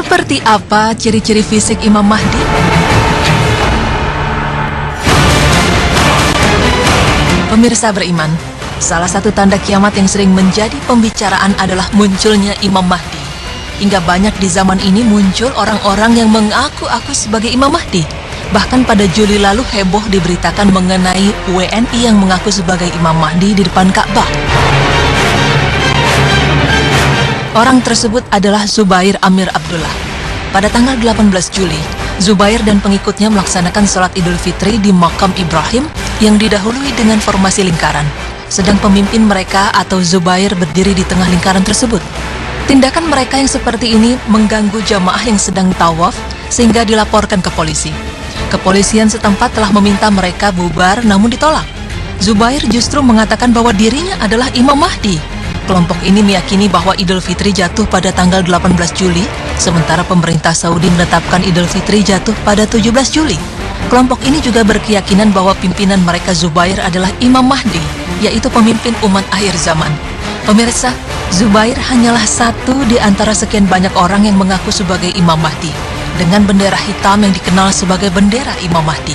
Seperti apa ciri-ciri fisik Imam Mahdi? Pemirsa beriman, salah satu tanda kiamat yang sering menjadi pembicaraan adalah munculnya Imam Mahdi. Hingga banyak di zaman ini muncul orang-orang yang mengaku-aku sebagai Imam Mahdi. Bahkan pada Juli lalu heboh diberitakan mengenai WNI yang mengaku sebagai Imam Mahdi di depan Ka'bah. Orang tersebut adalah Zubair Amir Abdullah. Pada tanggal 18 Juli, Zubair dan pengikutnya melaksanakan sholat Idul Fitri di makam Ibrahim yang didahului dengan formasi lingkaran. Sedang pemimpin mereka atau Zubair berdiri di tengah lingkaran tersebut. Tindakan mereka yang seperti ini mengganggu jamaah yang sedang tawaf sehingga dilaporkan ke polisi. Kepolisian setempat telah meminta mereka bubar namun ditolak. Zubair justru mengatakan bahwa dirinya adalah Imam Mahdi. Kelompok ini meyakini bahwa Idul Fitri jatuh pada tanggal 18 Juli, sementara pemerintah Saudi menetapkan Idul Fitri jatuh pada 17 Juli. Kelompok ini juga berkeyakinan bahwa pimpinan mereka Zubair adalah Imam Mahdi, yaitu pemimpin umat akhir zaman. Pemirsa, Zubair hanyalah satu di antara sekian banyak orang yang mengaku sebagai Imam Mahdi, dengan bendera hitam yang dikenal sebagai bendera Imam Mahdi.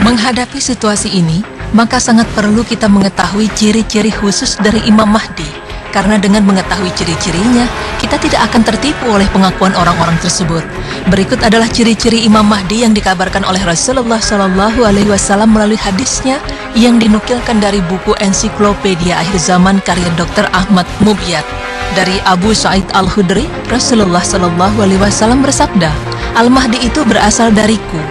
Menghadapi situasi ini, maka sangat perlu kita mengetahui ciri-ciri khusus dari Imam Mahdi. Karena dengan mengetahui ciri-cirinya, kita tidak akan tertipu oleh pengakuan orang-orang tersebut. Berikut adalah ciri-ciri Imam Mahdi yang dikabarkan oleh Rasulullah SAW melalui hadisnya yang dinukilkan dari buku Ensiklopedia Akhir Zaman karya Dr. Ahmad Mubyad. Dari Abu Sa'id Al-Khudri, Rasulullah SAW bersabda, "Al-Mahdi itu berasal dariku.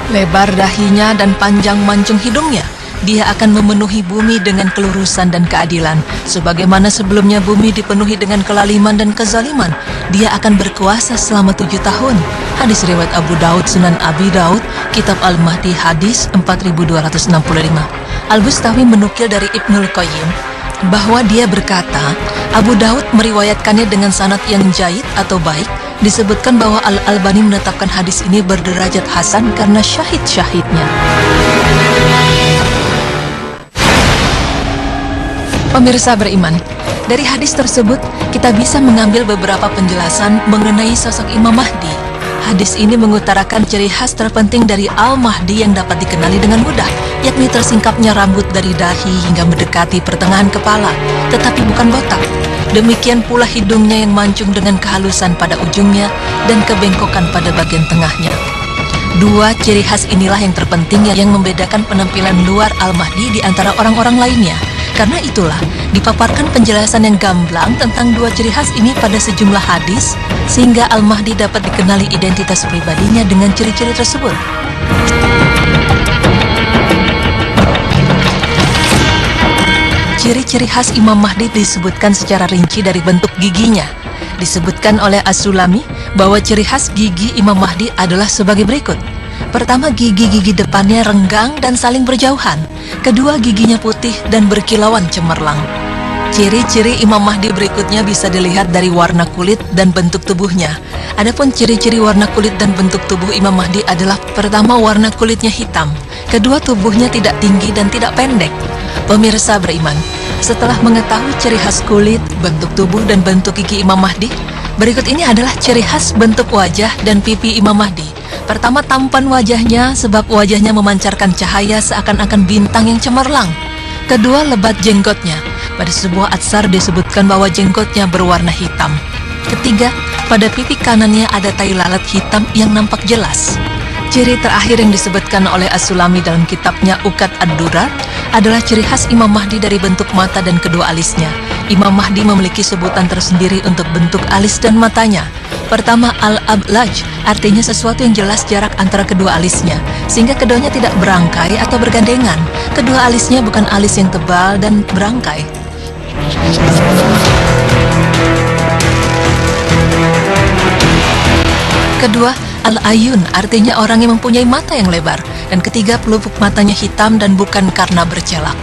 Lebar dahinya dan panjang mancung hidungnya. Dia akan memenuhi bumi dengan kelurusan dan keadilan. Sebagaimana sebelumnya bumi dipenuhi dengan kelaliman dan kezaliman, dia akan berkuasa selama 7 tahun. Hadis riwayat Abu Daud, Sunan Abi Daud, Kitab Al-Mahdi, hadis 4265. Al-Bustawi menukil dari Ibnul Qayyim bahwa dia berkata, Abu Daud meriwayatkannya dengan sanad yang jaid atau baik. Disebutkan bahwa Al-Albani menetapkan hadis ini berderajat hasan karena syahid-syahidnya. Pemirsa beriman, dari hadis tersebut kita bisa mengambil beberapa penjelasan mengenai sosok Imam Mahdi. Hadis ini mengutarakan ciri khas terpenting dari Al-Mahdi yang dapat dikenali dengan mudah, yakni tersingkapnya rambut dari dahi hingga mendekati pertengahan kepala, tetapi bukan botak. Demikian pula hidungnya yang mancung dengan kehalusan pada ujungnya dan kebengkokan pada bagian tengahnya. Dua ciri khas inilah yang terpenting yang membedakan penampilan luar Al-Mahdi di antara orang-orang lainnya. Karena itulah, dipaparkan penjelasan yang gamblang tentang dua ciri khas ini pada sejumlah hadis, sehingga Al-Mahdi dapat dikenali identitas pribadinya dengan ciri-ciri tersebut. Ciri-ciri khas Imam Mahdi disebutkan secara rinci dari bentuk giginya. Disebutkan oleh As-Sulami bahwa ciri khas gigi Imam Mahdi adalah sebagai berikut. Pertama, gigi-gigi depannya renggang dan saling berjauhan. Kedua, giginya putih dan berkilauan cemerlang. Ciri-ciri Imam Mahdi berikutnya bisa dilihat dari warna kulit dan bentuk tubuhnya. Adapun ciri-ciri warna kulit dan bentuk tubuh Imam Mahdi adalah: pertama, warna kulitnya hitam. Kedua, tubuhnya tidak tinggi dan tidak pendek. Pemirsa beriman, setelah mengetahui ciri khas kulit, bentuk tubuh, dan bentuk gigi Imam Mahdi, berikut ini adalah ciri khas bentuk wajah dan pipi Imam Mahdi. Pertama, tampan wajahnya sebab wajahnya memancarkan cahaya seakan-akan bintang yang cemerlang. Kedua, lebat jenggotnya. Pada sebuah atsar disebutkan bahwa jenggotnya berwarna hitam. Ketiga, pada pipi kanannya ada tai lalat hitam yang nampak jelas. Ciri terakhir yang disebutkan oleh As-Sulami dalam kitabnya Uqad ad-Durar adalah ciri khas Imam Mahdi dari bentuk mata dan kedua alisnya. Imam Mahdi memiliki sebutan tersendiri untuk bentuk alis dan matanya. Pertama, al-ablaj, artinya sesuatu yang jelas jarak antara kedua alisnya, sehingga keduanya tidak berangkai atau bergandengan. Kedua alisnya bukan alis yang tebal dan berangkai. Kedua, al-ayun, artinya orang yang mempunyai mata yang lebar. Dan ketiga, pelupuk matanya hitam dan bukan karena bercelak.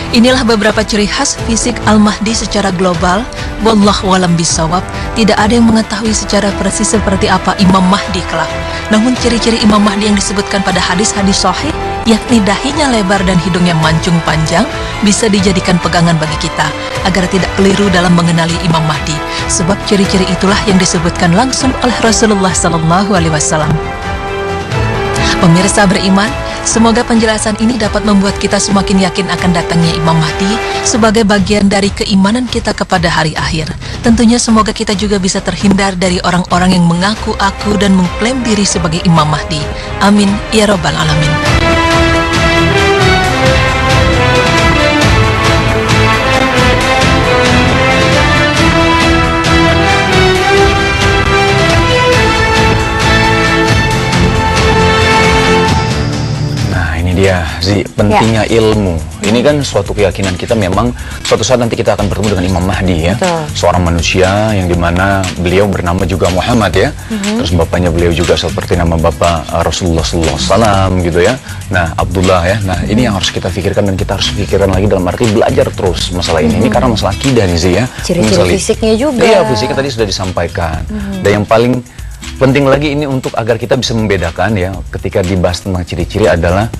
Inilah beberapa ciri khas fisik Al-Mahdi secara global. Wallahu a'lam bishawab. Tidak ada yang mengetahui secara persis seperti apa Imam Mahdi kelak. Namun ciri-ciri Imam Mahdi yang disebutkan pada hadis-hadis sahih, yakni dahinya lebar dan hidungnya mancung panjang, bisa dijadikan pegangan bagi kita agar tidak keliru dalam mengenali Imam Mahdi. Sebab ciri-ciri itulah yang disebutkan langsung oleh Rasulullah SAW. Pemirsa beriman, semoga penjelasan ini dapat membuat kita semakin yakin akan datangnya Imam Mahdi sebagai bagian dari keimanan kita kepada hari akhir. Tentunya semoga kita juga bisa terhindar dari orang-orang yang mengaku-aku dan mengklaim diri sebagai Imam Mahdi. Amin ya rabbal alamin. Ya, pentingnya ilmu. Ini kan suatu keyakinan kita, memang suatu saat nanti kita akan bertemu dengan Imam Mahdi ya. Betul. Seorang manusia yang dimana beliau bernama juga Muhammad ya. Terus bapaknya beliau juga seperti nama bapak Rasulullah SAW gitu ya. Nah, Abdullah ya. Nah, ini yang harus kita pikirkan, dan kita harus pikirkan lagi dalam arti belajar terus masalah ini. Ini karena masalah akidah nih sih ya. Ciri-ciri fisiknya juga. Iya, fisiknya tadi sudah disampaikan. Dan yang paling penting lagi ini untuk agar kita bisa membedakan ya, ketika dibahas tentang ciri-ciri adalah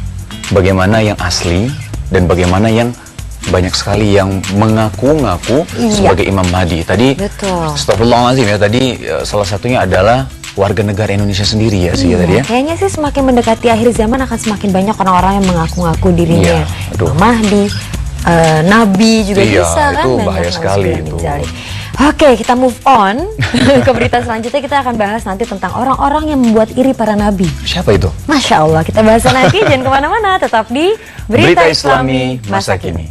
bagaimana yang asli dan bagaimana yang banyak sekali yang mengaku-ngaku sebagai Imam Mahdi. Tadi, astagfirullahaladzim ya, tadi salah satunya adalah warga negara Indonesia sendiri ya sih ya tadi ya. Kayaknya sih semakin mendekati akhir zaman akan semakin banyak orang-orang yang mengaku-ngaku dirinya Imam Mahdi, Nabi juga bisa kan. Itu bahaya sekali itu. Oke, kita move on ke berita selanjutnya. Kita akan bahas nanti tentang orang-orang yang membuat iri para nabi. Siapa itu? Masya Allah, kita bahas nanti. Jangan kemana-mana, tetap di Berita Islami Masa Kini.